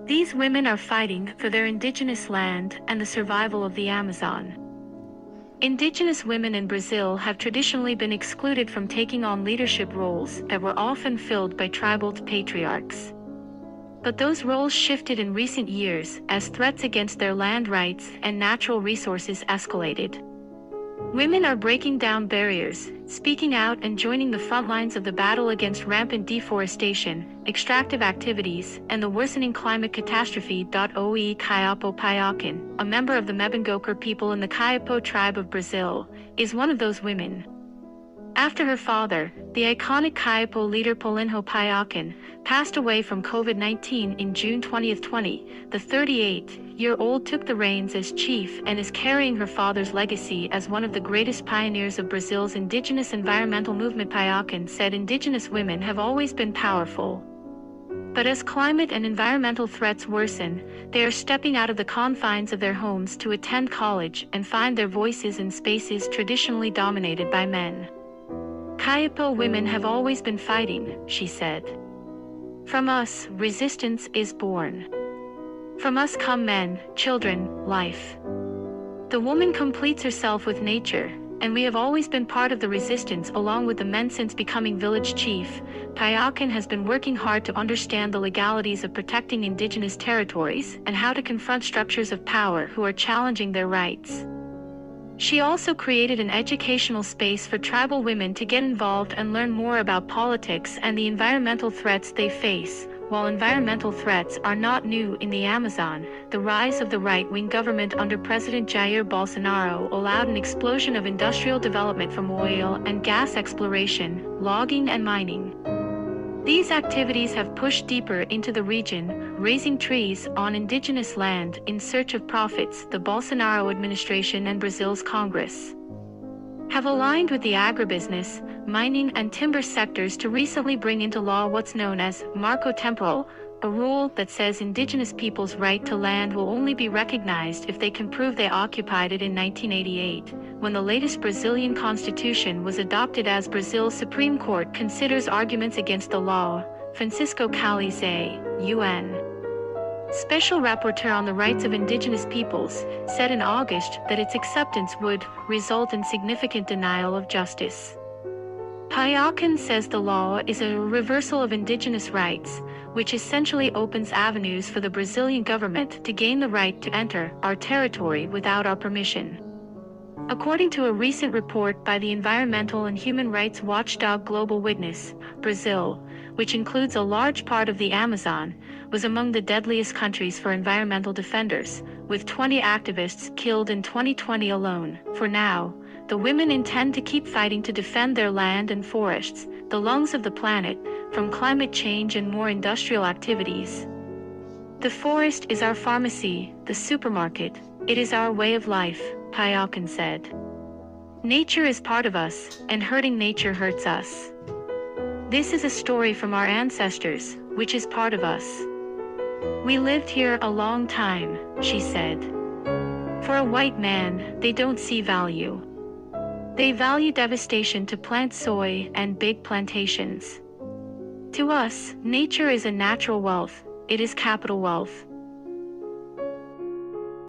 These women are fighting for their indigenous land and the survival of the Amazon. Indigenous women in Brazil have traditionally been excluded from taking on leadership roles that were often filled by tribal patriarchs. But those roles shifted in recent years as threats against their land rights and natural resources escalated. Women are breaking down barriers, speaking out and joining the front lines of the battle against rampant deforestation, extractive activities, and the worsening climate catastrophe.O-é. Kaiapó Paiakan, a member of the Mebêngôkre people in the Kayapó tribe of Brazil, is one of those women. After her father, the iconic Kaiapó leader Paulinho Paiakan, passed away from COVID-19 in June 2020, the 38-year-old took the reins as chief and is carrying her father's legacy as one of the greatest pioneers of Brazil's indigenous environmental movement. Paiakan said indigenous women have always been powerful. But as climate and environmental threats worsen, they are stepping out of the confines of their homes to attend college and find their voices in spaces traditionally dominated by men. Kayapó women have always been fighting, she said. From us, resistance is born. From us come men, children, life. The woman completes herself with nature, and we have always been part of the resistance along with the men since becoming village chief. Paiakan has been working hard to understand the legalities of protecting indigenous territories and how to confront structures of power who are challenging their rights. She also created an educational space for tribal women to get involved and learn more about politics and the environmental threats they face. While environmental threats are not new in the Amazon, the rise of the right-wing government under President Jair Bolsonaro allowed an explosion of industrial development from oil and gas exploration, logging and mining. These activities have pushed deeper into the region, raising trees on indigenous land in search of profits. The Bolsonaro administration and Brazil's Congress have aligned with the agribusiness, mining and timber sectors to recently bring into law what's known as Marco Temporal, a rule that says indigenous people's right to land will only be recognized if they can prove they occupied it in 1988, when the latest Brazilian constitution was adopted. As Brazil's Supreme Court considers arguments against the law, Francisco Calles, UN Special Rapporteur on the Rights of Indigenous Peoples, said in August that its acceptance would result in significant denial of justice. Paiakan says the law is a reversal of indigenous rights, which essentially opens avenues for the Brazilian government to gain the right to enter our territory without our permission. According to a recent report by the environmental and human rights watchdog Global Witness, Brazil, which includes a large part of the Amazon, was among the deadliest countries for environmental defenders, with 20 activists killed in 2020 alone. For now, the women intend to keep fighting to defend their land and forests, the lungs of the planet, from climate change and more industrial activities. The forest is our pharmacy, the supermarket. It is our way of life, Paiakan said. Nature is part of us, and hurting nature hurts us. This is a story from our ancestors, which is part of us. We lived here a long time, she said. For a white man, they don't see value. They value devastation to plant soy and big plantations. To us, nature is a natural wealth, it is capital wealth.